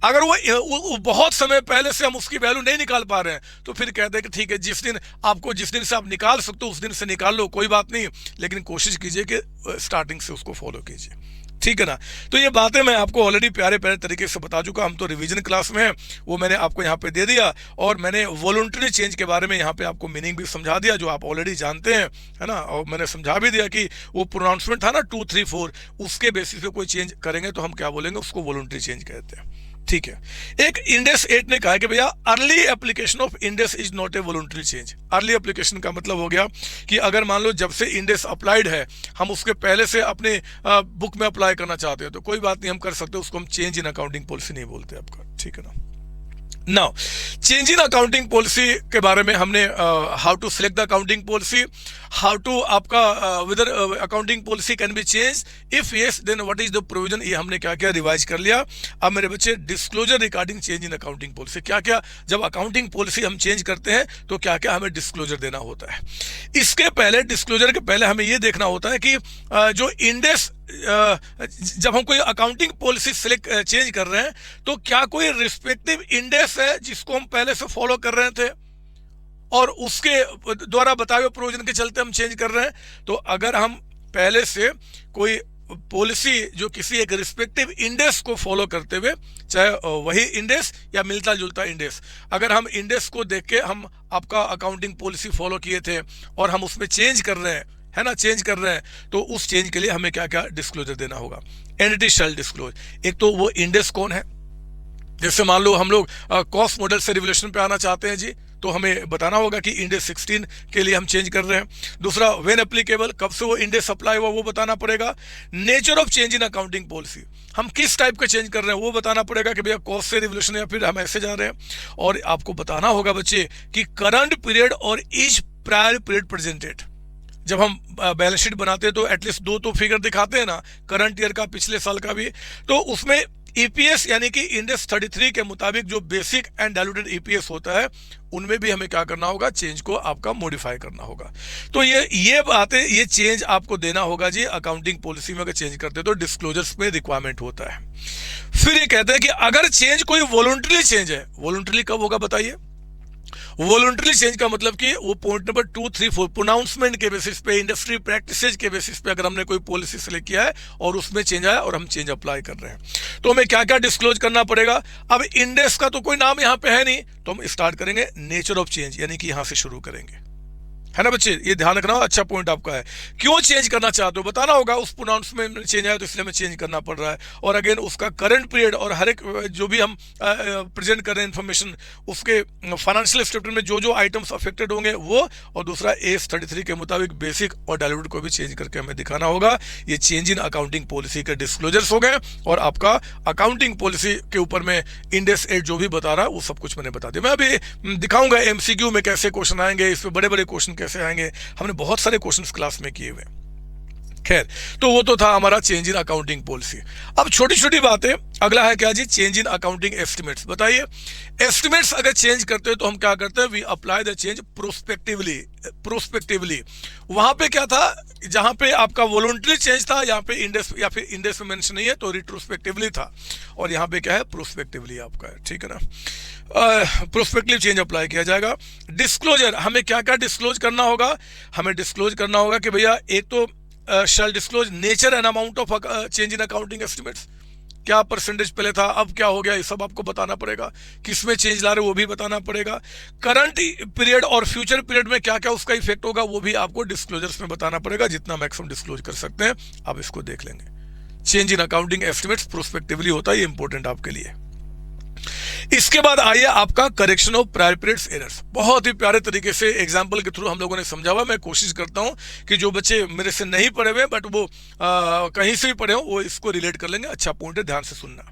अगर वो बहुत समय पहले से हम उसकी वैल्यू नहीं निकाल पा रहे हैं तो फिर कहते हैं कि ठीक है, जिस दिन से आप निकाल सकते हो उस दिन से निकाल लो, कोई बात नहीं, लेकिन कोशिश कीजिए कि स्टार्टिंग से उसको फॉलो कीजिए, ठीक है ना। तो ये बातें मैं आपको ऑलरेडी प्यारे प्यारे तरीके से बता चुका, हम तो रिवीजन क्लास में हैं, वो मैंने आपको यहाँ पे दे दिया, और मैंने वॉलंटरी चेंज के बारे में यहाँ पे आपको मीनिंग भी समझा दिया जो आप ऑलरेडी जानते हैं, है ना। और मैंने समझा भी दिया कि वो प्रोनाउंसमेंट था ना 2, 3, 4, उसके बेसिस पे कोई चेंज करेंगे तो हम क्या बोलेंगे, उसको वॉलंटरी चेंज कहते हैं, ठीक है। एक इंडेक्स 8 ने कहा कि भैया early application of index is not A voluntary change. Early application का मतलब हो गया कि अगर मान लो जब से इंडेक्स अप्लाइड है, हम उसके पहले से अपने बुक में अप्लाई करना चाहते हैं तो कोई बात नहीं, हम कर सकते हैं, उसको हम चेंज इन अकाउंटिंग पॉलिसी नहीं बोलते आपका, ठीक है ना। Now, change in accounting policy के बारे में हमने how to select the accounting policy, how to आपका whether accounting policy can be change, if yes then what is the provision, ये हमने क्या क्या रिवाइज कर लिया। अब मेरे बच्चे, disclosure regarding change in accounting policy, क्या क्या जब अकाउंटिंग पॉलिसी हम चेंज करते हैं तो क्या क्या हमें डिस्क्लोजर देना होता है। इसके पहले, डिस्क्लोजर के पहले हमें ये देखना होता है कि जो इंडेक्स, जब हम कोई अकाउंटिंग पॉलिसी सिलेक्ट चेंज कर रहे हैं तो क्या कोई रिस्पेक्टिव इंडेक्स है जिसको हम पहले से फॉलो कर रहे थे और उसके द्वारा बताए हुए प्रोविजन के चलते हम चेंज कर रहे हैं। तो अगर हम पहले से कोई पॉलिसी जो किसी एक रिस्पेक्टिव इंडेक्स को फॉलो करते हुए, चाहे वही इंडेक्स या मिलता जुलता इंडेक्स, अगर हम इंडेक्स को देख के हम आपका अकाउंटिंग पॉलिसी फॉलो किए थे और हम उसमें चेंज कर रहे हैं, है ना, चेंज कर रहे हैं, तो उस चेंज के लिए हमें क्या क्या डिस्क्लोजर देना होगा। एंटिटी शैल डिस्क्लोज। एक तो वो इंडेक्स कौन है, जैसे मान लो हम लोग कॉस्ट मॉडल से रिवोल्यूशन पे आना चाहते हैं जी, तो हमें बताना होगा कि इंडेक्स 16 के लिए हम चेंज कर रहे हैं। दूसरा, व्हेन एप्लीकेबल, कब से वो इंडेक्स अप्लाई हुआ वो बताना पड़ेगा। Nature of change in accounting policy, हम किस टाइप का चेंज कर रहे हैं वो बताना पड़ेगा कि भैया कॉस्ट से रिवोल्यूशन या फिर हम ऐसे जा रहे हैं। और आपको बताना होगा बच्चे कि करंट पीरियड और ईच प्रायर पीरियड प्रेजेंटेड। जब हम बैलेंस शीट बनाते हैं तो एटलीस्ट 2 तो फिगर दिखाते हैं ना, करंट ईयर का, पिछले साल का भी। तो उसमें ईपीएस यानी कि इंडेक्स 33 के मुताबिक जो बेसिक एंड डाइल्यूटेड ईपीएस होता है उनमें भी हमें क्या करना होगा, चेंज को आपका मॉडिफाई करना होगा। तो ये बातें, ये चेंज आपको देना होगा जी अकाउंटिंग पॉलिसी में। अगर चेंज करते हैं तो डिस्क्लोजर्स में रिक्वायरमेंट होता है। फिर ये कहते हैं कि अगर चेंज कोई वॉलंटरी चेंज है, वॉलंटरी कब होगा बताइए। वॉलंटरी चेंज का मतलब कि वो पॉइंट नंबर 2, 3, 4 प्रोनाउंसमेंट के बेसिस पे, इंडस्ट्री प्रैक्टिसेज के बेसिस पे अगर हमने कोई पॉलिसी सेलेक्ट किया है और उसमें चेंज आया और हम चेंज अप्लाई कर रहे हैं तो हमें क्या क्या डिस्क्लोज करना पड़ेगा। अब इंडेक्स का तो कोई नाम यहाँ पे है नहीं, तो हम स्टार्ट करेंगे नेचर ऑफ चेंज, यानी कि यहां से शुरू करेंगे, है ना बच्चे। ये ध्यान रखना, अच्छा पॉइंट आपका है। क्यों चेंज करना चाहते हो बताना होगा, उस प्रोनाउंसमेंट में चेंज आया तो इसलिए हमें चेंज करना पड़ रहा है। और अगेन उसका करंट पीरियड और हर एक जो भी हम प्रेजेंट कर रहे हैं इन्फॉर्मेशन, उसके फाइनेंशियल स्टेटमेंट में जो जो आइटम्स अफेक्टेड होंगे वो, और दूसरा एस 33 के मुताबिक बेसिक और डाइल्यूटेड को भी चेंज करके हमें दिखाना होगा। ये चेंज इन अकाउंटिंग पॉलिसी के डिस्क्लोजर्स हो गए और आपका अकाउंटिंग पॉलिसी के ऊपर में इंडेक्स 8 जो भी बता रहा है वो सब कुछ मैंने बता दिया। मैं अभी दिखाऊंगा एमसीक्यू में कैसे क्वेश्चन आएंगे, इसमें बड़े बड़े क्वेश्चन कैसे आएंगे, हमने बहुत सारे क्वेश्चंस क्लास में किए हुए। खैर, तो वो तो था हमारा चेंज इन अकाउंटिंग पॉलिसी। अब छोटी छोटी बातें, अगला है क्या जी, चेंज इन अकाउंटिंग एस्टिमेट्स। बताइए, एस्टिमेट्स अगर चेंज करते हैं तो हम क्या करते हैं, we apply the change prospectively. Prospectively वहां पे क्या था, जहां पे आपका वॉलंटरी चेंज था, यहाँ पे इंडेक्स या फिर इंडेक्स में मेंशन नहीं है तो रिट्रोस्पेक्टिवली था, और यहाँ पे क्या है, प्रोस्पेक्टिवली आपका है, ठीक है ना। प्रोस्पेक्टिव चेंज अप्लाई किया जाएगा। डिस्क्लोजर, हमें क्या क्या डिस्क्लोज करना होगा, हमें डिस्क्लोज करना होगा कि भैया एक तो shall disclose nature and amount of change in accounting estimates, क्या परसेंटेज पहले था अब क्या हो गया, ये सब आपको बताना पड़ेगा। किसमें चेंज ला रहे वो भी बताना पड़ेगा। करंट पीरियड और फ्यूचर पीरियड में क्या क्या उसका इफेक्ट होगा वो भी आपको डिस्क्लोजर्स में बताना पड़ेगा, जितना मैक्सिमम डिस्क्लोज कर सकते हैं आप इसको देख लेंगे। Change in accounting estimates prospectively होता है, ये इंपॉर्टेंट आपके लिए। इसके बाद आइए आपका correction of prior periods errors. बहुत ही प्यारे तरीके से एग्जांपल के थ्रू हम लोगों ने समझा हुआ। मैं कोशिश करता हूं कि जो बच्चे मेरे से नहीं पढ़े हुए बट वो कहीं से भी पढ़े हो वो इसको रिलेट कर लेंगे। अच्छा पॉइंट है, ध्यान से सुनना।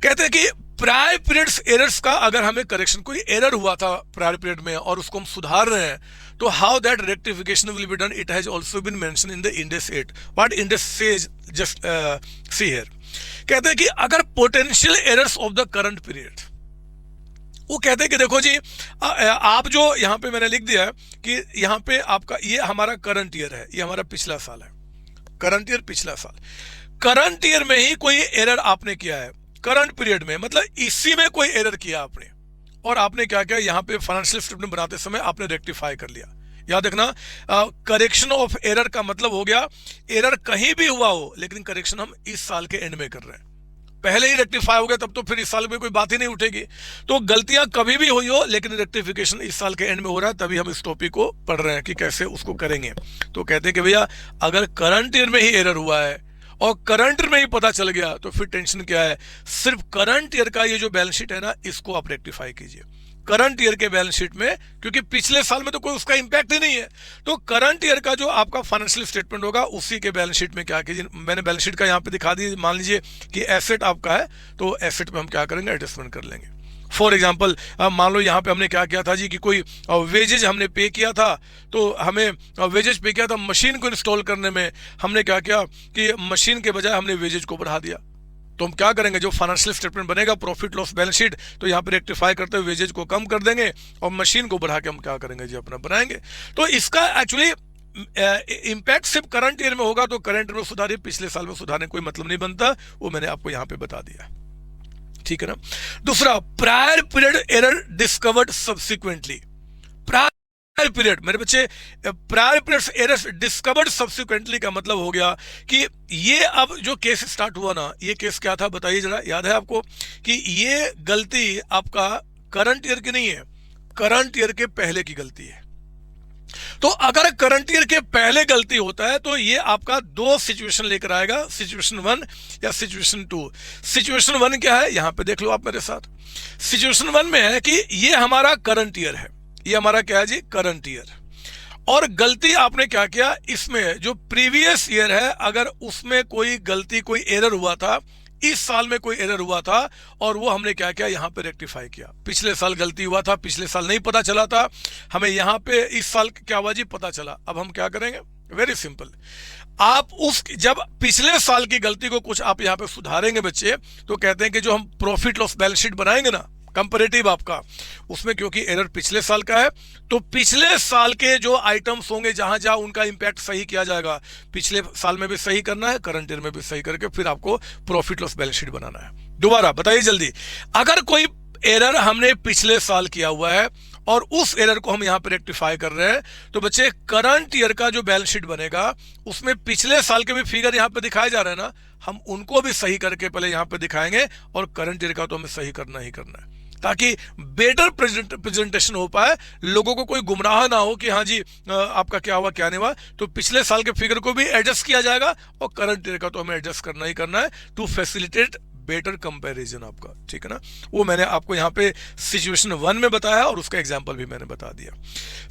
कहते हैं कि प्रायर पीरियड्स एरर्स का अगर हमें करेक्शन, कोई एरर हुआ था प्रायर पीरियड में और उसको हम सुधार रहे हैं, तो how that rectification will be done, it has also been mention in the index 8। What index says, just see here. कहते हैं कि अगर potential errors of the current period, वो कहते हैं कि देखो जी आप जो यहाँ पे मैंने लिख दिया है कि यहाँ पे आपका ये हमारा करंट ईयर है, ये हमारा पिछला साल है, करंट ईयर पिछला साल। करंट ईयर में ही कोई एरर आपने किया है, करंट पीरियड में, मतलब इसी में कोई एरर किया आपने, और आपने क्या किया, यहाँ पे फाइनेंशियल स्टेटमेंट बनाते समय आपने रेक्टिफाई कर लिया। याद रखना, करेक्शन ऑफ एरर का मतलब हो गया एरर कहीं भी हुआ हो लेकिन करेक्शन हम इस साल के एंड में कर रहे हैं। पहले ही रेक्टिफाई हो गया तब तो फिर इस साल में कोई बात ही नहीं उठेगी। तो गलतियां कभी भी हुई हो लेकिन रेक्टिफिकेशन इस साल के एंड में हो रहा है, तभी हम इस टॉपिक को पढ़ रहे हैं कि कैसे उसको करेंगे। तो कहते हैं कि भैया अगर करंट ईयर में ही एरर हुआ है और करंट ईयर में ही पता चल गया तो फिर टेंशन क्या है, सिर्फ करंट ईयर का ये जो बैलेंस शीट है ना, इसको आप रेक्टिफाई कीजिए। करंट ईयर के बैलेंस शीट में, क्योंकि पिछले साल में तो कोई उसका इंपैक्ट ही नहीं है, तो करंट ईयर का जो आपका फाइनेंशियल स्टेटमेंट होगा उसी के बैलेंस शीट में क्या कीजिए, मैंने बैलेंस शीट का यहाँ पे दिखा दी। मान लीजिए कि एसेट आपका है तो एसेट में हम क्या करेंगे, एडजस्टमेंट कर लेंगे। फॉर एग्जाम्पल मान लो यहाँ पे हमने क्या किया था जी कि कोई वेजेज हमने पे किया था, तो हमें वेजेज पे किया था, मशीन को इंस्टॉल करने में हमने क्या किया कि मशीन के बजाय हमने वेजेज को बढ़ा दिया। तो हम क्या करेंगे, जो फाइनेंशियल स्टेटमेंट बनेगा प्रॉफिट लॉस बैलेंस शीट, तो यहाँ पे रेक्टिफाई करते हुए वेजेज को कम कर देंगे और मशीन को बढ़ा के हम क्या करेंगे जी, अपना बनाएंगे। तो इसका एक्चुअली इंपैक्ट सिर्फ करंट ईयर में होगा, तो करंट ईयर में सुधारिए, पिछले साल में सुधारने कोई मतलब नहीं बनता, वो मैंने आपको यहाँ पे बता दिया, ठीक है ना। दूसरा, prior period error discovered subsequently. Prior period, मेरे बच्चे, prior period errors discovered subsequently का मतलब हो गया कि ये अब जो केस स्टार्ट हुआ ना, ये केस क्या था बताइए जरा, याद है आपको कि ये गलती आपका करंट ईयर की नहीं है, करंट ईयर के पहले की गलती है। तो अगर करंट ईयर के पहले गलती होता है तो ये आपका दो सिचुएशन लेकर आएगा, सिचुएशन 1 या सिचुएशन 2। सिचुएशन 1 क्या है, यहां पे देख लो आप मेरे साथ। सिचुएशन 1 में है कि ये हमारा करंट ईयर है, ये हमारा क्या है जी, करंट ईयर, और गलती आपने क्या किया, इसमें जो प्रीवियस ईयर है अगर उसमें कोई गलती, कोई एरर हुआ था, इस साल में कोई एरर हुआ था और वो हमने क्या किया, यहाँ पे रेक्टिफाई किया। पिछले साल गलती हुआ था, पिछले साल नहीं पता चला था, हमें यहाँ पे इस साल क्या हुआ जी, पता चला। अब हम क्या करेंगे, वेरी सिंपल, आप उस जब पिछले साल की गलती को कुछ आप यहाँ पे सुधारेंगे बच्चे, तो कहते हैं कि जो हम प्रॉफिट लॉस बैलेंस शीट बनाएंगे ना कंपैरेटिव आपका, उसमें क्योंकि एरर पिछले साल का है तो पिछले साल के जो आइटम्स होंगे जहां जहां उनका इंपैक्ट सही किया जाएगा, पिछले साल में भी सही करना है, करंट ईयर में भी सही करके फिर आपको प्रॉफिट लॉस बैलेंस शीट बनाना है। दोबारा बताइए जल्दी, अगर कोई एरर हमने पिछले साल किया हुआ है और उस एरर को हम यहाँ पे रेक्टिफाई कर रहे हैं, तो बच्चे करंट ईयर का जो बैलेंस शीट बनेगा उसमें पिछले साल के भी फिगर यहाँ पे दिखाए जा रहे हैं ना, हम उनको भी सही करके पहले यहाँ पे दिखाएंगे और करंट ईयर का तो हमें सही करना ही करना है, ताकि बेटर प्रेजेंटेशन हो पाए, लोगों को कोई गुमराह ना हो कि हाँ जी आपका क्या हुआ क्या नहीं हुआ। तो पिछले साल के फिगर को भी एडजस्ट किया जाएगा और करंट ईयर का तो हमें एडजस्ट करना ही करना है, टू फैसिलिटेट बेटर कंपैरिजन आपका, ठीक है ना। वो मैंने आपको यहाँ पे सिचुएशन 1 में बताया और उसका एग्जांपल भी मैंने बता दिया।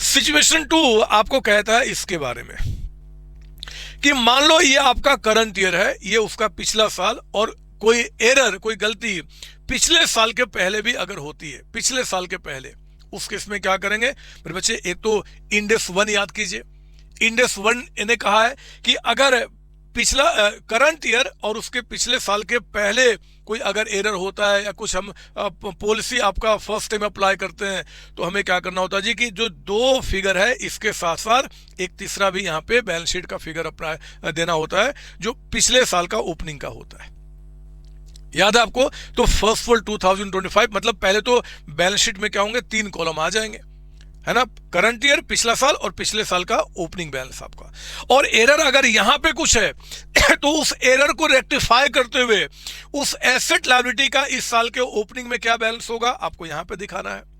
सिचुएशन 2 आपको कहता है इसके बारे में कि मान लो ये आपका करंट ईयर है, ये उसका पिछला साल, और कोई एरर, कोई गलती पिछले साल के पहले भी अगर होती है, पिछले साल के पहले, उस केस में क्या करेंगे मेरे बच्चे, एक तो इंडेक्स 1 याद कीजिए, इंडेस 1 ने कहा है कि अगर पिछला करंट ईयर और उसके पिछले साल के पहले कोई अगर एरर होता है या कुछ हम पॉलिसी आपका फर्स्ट टाइम अप्लाई करते हैं तो हमें क्या करना होता है जी कि जो दो फिगर है इसके साथ साथ एक तीसरा भी यहाँ पे बैलेंस शीट का फिगर अप्लाई देना होता है जो पिछले साल का ओपनिंग का होता है। याद है आपको? तो फर्स्ट फुल 2025 मतलब पहले तो बैलेंस शीट में क्या होंगे, 3 कॉलम आ जाएंगे, है ना, करंट ईयर, पिछला साल और पिछले साल का ओपनिंग बैलेंस आपका। और एरर अगर यहां पे कुछ है तो उस एरर को रेक्टिफाई करते हुए उस एसेट लायबिलिटी का इस साल के ओपनिंग में क्या बैलेंस होगा आपको यहां पे दिखाना है।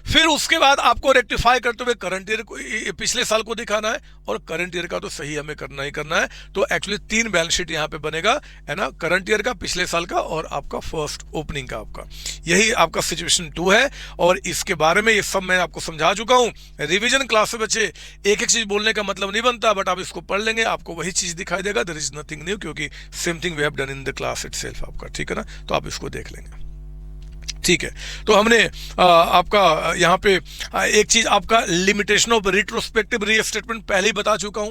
फिर उसके बाद आपको रेक्टिफाई करते हुए करंट ईयर को, पिछले साल को दिखाना है और करंट ईयर का तो सही हमें करना ही करना है। तो एक्चुअली 3 बैलेंस शीट यहां पे बनेगा, है ना, करंट ईयर का, पिछले साल का और आपका फर्स्ट ओपनिंग का आपका। यही आपका सिचुएशन 2 है और इसके बारे में ये सब मैं आपको समझा चुका हूं। रिवीजन क्लास में बच्चे एक एक चीज बोलने का मतलब नहीं बनता, बट आप इसको पढ़ लेंगे आपको वही चीज दिखाई देगा, देयर इज नथिंग न्यू, क्योंकि same thing we have done in the class itself आपका, ठीक है ना। तो आप इसको देख लेंगे, ठीक है। तो हमने आपका यहाँ पे एक चीज आपका लिमिटेशन ऑफ रिट्रोस्पेक्टिव रीस्टेटमेंट पहले ही बता चुका हूं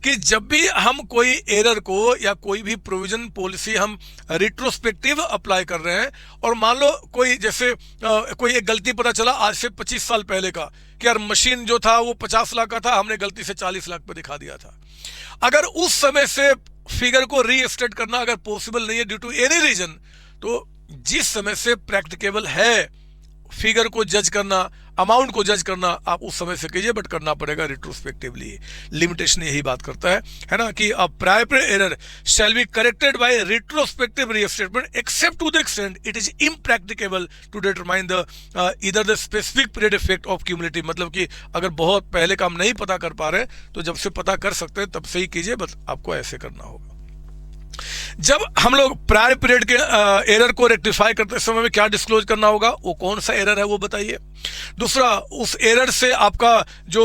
कि जब भी हम कोई एरर को या कोई भी प्रोविजन पॉलिसी हम रिट्रोस्पेक्टिव अप्लाई कर रहे हैं और मान लो कोई जैसे कोई एक गलती पता चला आज से 25 साल पहले का कि यार मशीन जो था वो 50 लाख का था, हमने गलती से 40 लाख पे दिखा दिया था। अगर उस समय से फिगर को रीस्टेट करना अगर पॉसिबल नहीं है ड्यू टू एनी रीजन, तो जिस समय से प्रैक्टिकेबल है फिगर को जज करना, अमाउंट को जज करना, आप उस समय से कीजिए, बट करना पड़ेगा रिट्रोस्पेक्टिवली। लिमिटेशन यही बात करता है ना, कि a prior error shall be corrected by retrospective restatement except to the extent it is impracticable to determine the either the specific period effect of cumulative. मतलब कि अगर बहुत पहले का हम नहीं पता कर पा रहे तो जब से पता कर सकते हैं तब से ही कीजिए, बस आपको ऐसे करना होगा। जब हम लोग प्रायर पीरियड के एरर को रेक्टिफाई करते समय में क्या डिस्क्लोज करना होगा, वो कौन सा एरर है वो बताइए। दूसरा, उस एरर से आपका जो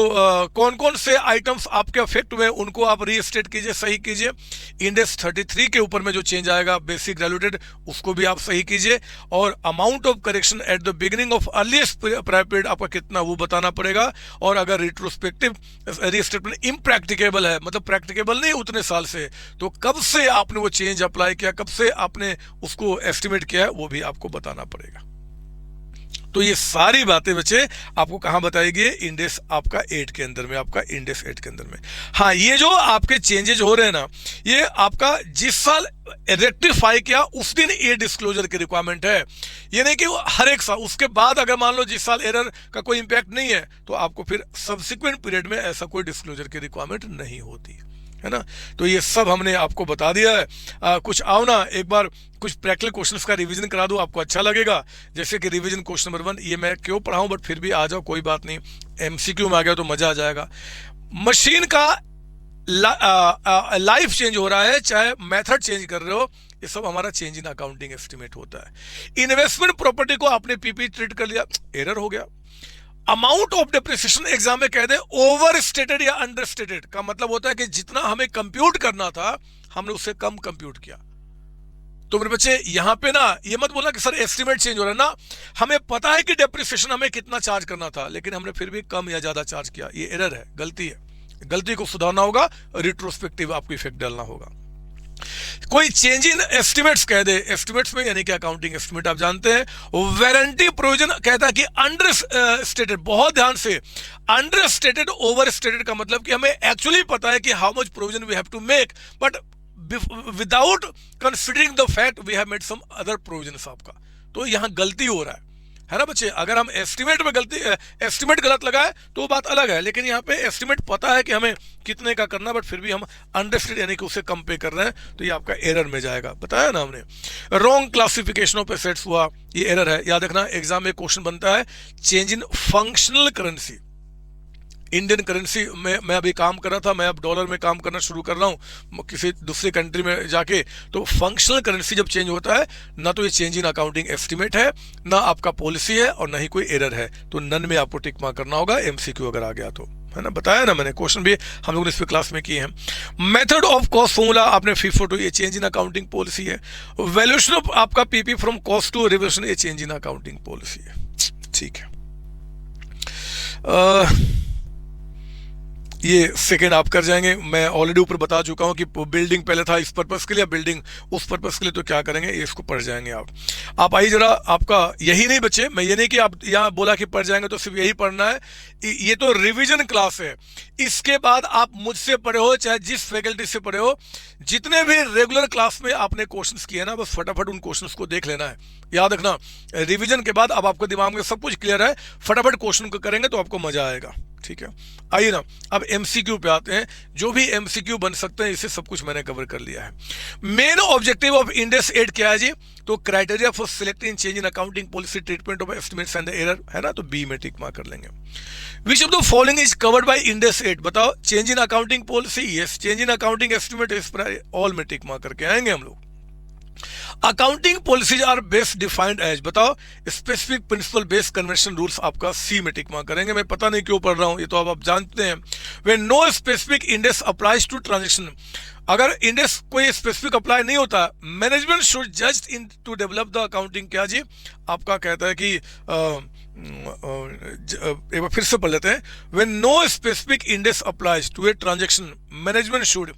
कौन कौन से आइटम्स आपके अफेक्ट हुए उनको आप रीस्टेट कीजिए, सही कीजिए। इंडेक्स 33 के ऊपर में जो चेंज आएगा बेसिक ग्रेजुएटेड, उसको भी आप सही कीजिए। और amount of correction at the beginning of earliest prior period आपका कितना वो बताना पड़ेगा। और अगर रिट्रोस्पेक्टिव रीस्टेटमेंट इम्प्रैक्टिकेबल है, मतलब प्रैक्टिकेबल नहीं उतने साल से, तो कब से आपने वो चेंज अप्लाई किया, कब से आपने उसको एस्टिमेट किया है, वो भी आपको बताना पड़ेगा। तो ये सारी बातें बच्चे आपको कहां बताएगी, इंडेक्स आपका 8 के अंदर में, आपका इंडेक्स 8 के अंदर में। हाँ, ये जो आपके चेंजेज हो रहे हैं ना, ये आपका जिस साल रेक्टिफाई किया उस दिन ये डिस्क्लोजर की रिक्वायरमेंट है। ये नहीं कि हर एक साल, उसके बाद अगर मान लो जिस साल एरर का कोई इंपैक्ट नहीं है तो आपको फिर सब्सिक्वेंट पीरियड में ऐसा कोई डिस्क्लोजर की रिक्वायरमेंट नहीं होती है ना। तो ये सब हमने आपको बता दिया है। कुछ आओ ना एक बार कुछ प्रैक्टिकल क्वेश्चंस का रिवीजन करा दो, आपको अच्छा लगेगा। जैसे कि रिवीजन क्वेश्चन नंबर 1, ये मैं क्यों पढ़ाऊं, बट फिर भी आ जाओ, कोई बात नहीं, एमसीक्यू में आ गया तो मजा आ जाएगा। मशीन का लाइफ चेंज हो रहा है, चाहे मेथड चेंज कर रहे हो, ये सब हमारा चेंज इन अकाउंटिंग एस्टिमेट होता है। इन्वेस्टमेंट प्रॉपर्टी को आपने पीपी ट्रीट कर लिया, एरर हो गया। अमाउंट ऑफ डिप्रिसिएशन एग्जाम में कह दे ओवर स्टेटेड या अंडर स्टेटेड का मतलब होता है कि जितना हमें कंप्यूट करना था हमने उससे कम कंप्यूट किया। तो मेरे बच्चे यहां पे ना ये मत बोलना कि सर एस्टिमेट चेंज हो रहा है ना, हमें पता है कि डिप्रिसिएशन हमें कितना चार्ज करना था लेकिन हमने फिर भी कम या ज्यादा चार्ज किया, ये एरर है, गलती है। गलती को सुधारना होगा, रिट्रोस्पेक्टिव आपको इफेक्ट डालना होगा। कोई चेंज इन एस्टिमेट्स कह दे, एस्टिमेट्स में यानी कि अकाउंटिंग एस्टिमेट आप जानते हैं। वारंटी प्रोविजन कहता है कि अंडर स्टेटेड, बहुत ध्यान से, अंडर स्टेटेड ओवर स्टेटेड का मतलब कि हमें एक्चुअली पता है कि how much provision we have to make, but without considering the fact we have made some other provisions आपका। तो यहां गलती हो रहा है ना बच्चे। अगर हम एस्टिमेट में एस्टिमेट गलत लगाए तो वो बात अलग है, लेकिन यहाँ पे एस्टिमेट पता है कि हमें कितने का करना, बट फिर भी हम अंडरस्टेड यानी कि उसे कम पे कर रहे हैं, तो ये आपका एरर में जाएगा, बताया ना हमने। रॉन्ग क्लासिफिकेशन ऑफ एसेट्स हुआ, ये एरर है। याद रखना एग्जाम में क्वेश्चन बनता है change in functional currency. Indian currency में मैं अभी काम कर रहा था, मैं अब डॉलर में काम करना शुरू कर रहा हूँ किसी दूसरी कंट्री में जाके, तो फंक्शनल करेंसी जब चेंज होता है ना तो ये चेंज इन अकाउंटिंग एस्टिमेट है, ना आपका पॉलिसी है और ना ही कोई एरर है, तो नन में आपको टिक मार्क करना होगा, एमसीक्यू अगर आ गया तो, है ना। बताया ना मैंने, क्वेश्चन भी हम लोग ने इस पे क्लास में किए हैं। मेथड ऑफ कॉस्ट फॉर्मूला आपने FIFO टू, ये चेंज इन अकाउंटिंग पॉलिसी है। वैल्यूएशन ऑफ आपका PP from cost to reversion, ये चेंज इन अकाउंटिंग पॉलिसी है, ठीक है। ये सेकेंड आप कर जाएंगे। मैं ऑलरेडी ऊपर बता चुका हूँ कि बिल्डिंग पहले था इस पर्पस के लिए, बिल्डिंग उस पर्पस के लिए, तो क्या करेंगे ये इसको पढ़ जाएंगे आप आइए जरा। आपका यही नहीं बच्चे, मैं ये नहीं कि आप यहाँ बोला कि पढ़ जाएंगे तो सिर्फ यही पढ़ना है, ये तो रिवीजन क्लास है। इसके बाद आप मुझसे पढ़े हो चाहे जिस फैकल्टी से पढ़े हो, जितने भी रेगुलर क्लास में आपने क्वेश्चंस किए ना, बस फटाफट उन क्वेश्चंस को देख लेना है। याद रखना, रिवीजन के बाद अब आपके दिमाग में सब कुछ क्लियर है, फटाफट क्वेश्चन को करेंगे तो आपको मजा आएगा। ठीक है, आइए ना अब एमसीक्यू पे आते हैं। जो भी एमसीक्यू बन सकते हैं इसे सब कुछ मैंने कवर कर लिया है। मेन ऑब्जेक्टिव ऑफ इंडेक्स 8 क्या है जी? तो criteria for selecting change in accounting policy treatment of estimates and error है ना, तो बी में टिक मार्क कर लेंगे। Which of the following is covered by index 8? बताओ, change in accounting policy yes, change in accounting estimate इस all में tick mark करके आएंगे हम लोग। Accounting policies are best defined as, बताओ specific principle based convention rules, आपका C में टिक मार्क करेंगे। मैं पता नहीं क्यों पढ़ रहा हूं, ये तो अब आप जानते हैं। When no specific index applies to transaction, अगर इंडेक्स कोई स्पेसिफिक अप्लाई नहीं होता, मैनेजमेंट शुड जज in to develop the accounting क्या जी? आपका कहता है कि एक बार फिर से पढ़ लेते हैं। When no specific index applies to a transaction, management should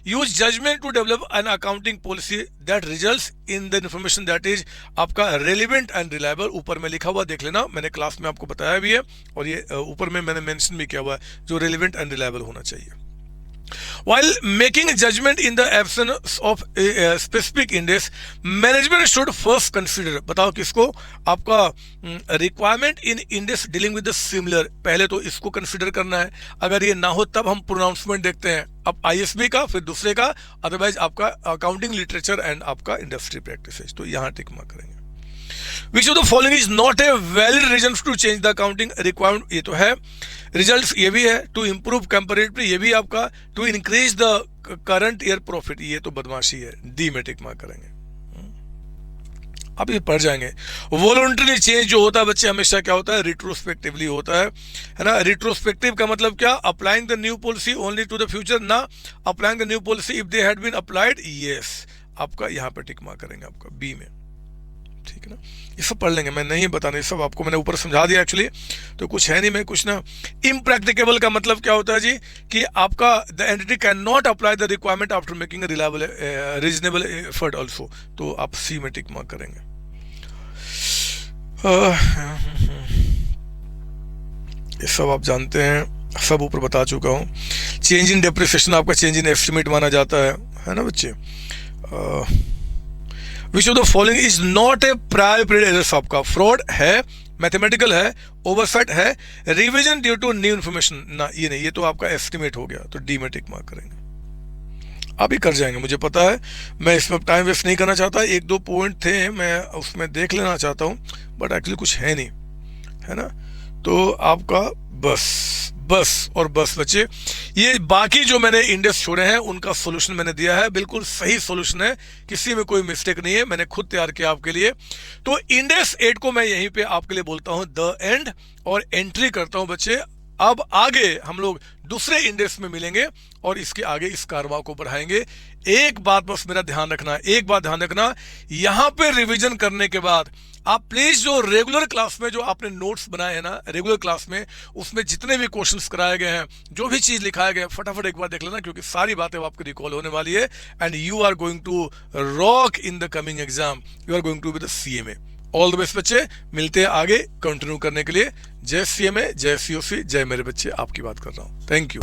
use judgement to develop an accounting policy that results in the information that is आपका रेलिवेंट एंड रिलायबल। ऊपर में लिखा हुआ देख लेना, मैंने क्लास में आपको बताया भी है, और ये ऊपर में मैंने मेंशन भी किया हुआ है, जो रेलिवेंट एंड रिलायबल होना चाहिए। While making a judgment in the absence of a specific index, management should first consider, बताओ किसको? आपका requirement in index dealing with the similar, पहले तो इसको कंसिडर करना है। अगर ये ना हो तब हम प्रोनाउंसमेंट देखते हैं, अब आईएसबी का फिर दूसरे का, अदरवाइज आपका अकाउंटिंग लिटरेचर एंड आपका इंडस्ट्री प्रैक्टिसेस, तो यहाँ टिक मार्क करेंगे। Which of the following is not a valid reason to change the accounting requirement? ये तो है। रिजल्ट्स ये भी है, टू इम्प्रूव कंपेरेटिवली ये भी आपका, to increase the current year profit, ये तो बदमाशी है, डी में टिक मार्क करेंगे। अब ये पढ़ जाएंगे। वॉलंटरी चेंज जो होता है बच्चे हमेशा क्या होता है? रिट्रोस्पेक्टिवली होता है ना। रिट्रोस्पेक्टिव का मतलब क्या? Applying the new policy only to the future, ना applying the new policy if they had been applied yes, आपका यहाँ पे टिक मार्क करेंगे आपका बी में। ठीक है ना, ये सब पढ़ लेंगे, मैं नहीं बताना, ये सब आपको मैंने ऊपर समझा दिया एक्चुअली, तो कुछ है नहीं। मैं कुछ ना, इम्प्रैक्टिकेबल का मतलब क्या होता है जी? कि आपका the entity can not apply the requirement after making reliable reasonable effort also, तो आप सी में टिक मार्क करेंगे। ये सब आप जानते हैं, सब ऊपर बता चुका हूँ। चेंज इन डेप्रिसिएशन आपका चेंज इन एस्टिमेट माना जाता है ना बच्चे। Which of the following is not a prior period errors, आपका फ्रॉड है, मैथमेटिकल है, ओवरसेट है, revision due to new information, ना ये नहीं, ये तो आपका एस्टिमेट हो गया, तो डी में टिक मार्क करेंगे। आप ही कर जाएंगे, मुझे पता है, मैं इसमें टाइम वेस्ट नहीं करना चाहता। एक दो पॉइंट थे मैं उसमें देख लेना चाहता हूँ, बट एक्चुअली कुछ है नहीं, है ना। तो आपका बस और बस बच्चे, ये बाकी जो मैंने इंडेक्स छोड़े हैं उनका सॉल्यूशन मैंने दिया है, बिल्कुल सही सॉल्यूशन है, किसी में कोई मिस्टेक नहीं है, मैंने खुद तैयार किया आपके लिए। तो इंडेक्स 8 को मैं यहीं पे आपके लिए बोलता हूं द एंड, और एंट्री करता हूं बच्चे। अब आगे हम लोग दूसरे इंडेक्स में मिलेंगे और इसके आगे इस कारवा को बढ़ाएंगे। एक बात बस मेरा ध्यान रखना, एक बात ध्यान रखना, यहां पे रिवीजन करने के बाद आप प्लीज जो रेगुलर क्लास में जो आपने नोट्स बनाए हैं ना, रेगुलर क्लास में उसमें जितने भी क्वेश्चंस कराए गए हैं, जो भी चीज लिखाया गया है, फटाफट एक बार देख लेना, क्योंकि सारी बातें आपको रिकॉल होने वाली है। And you are going to rock in the coming exam, you are going to be the CMA। All the best बच्चे, मिलते हैं आगे कंटिन्यू करने के लिए। जय CMA, जय COC, जय मेरे बच्चे, आपकी बात कर रहा हूं। Thank you.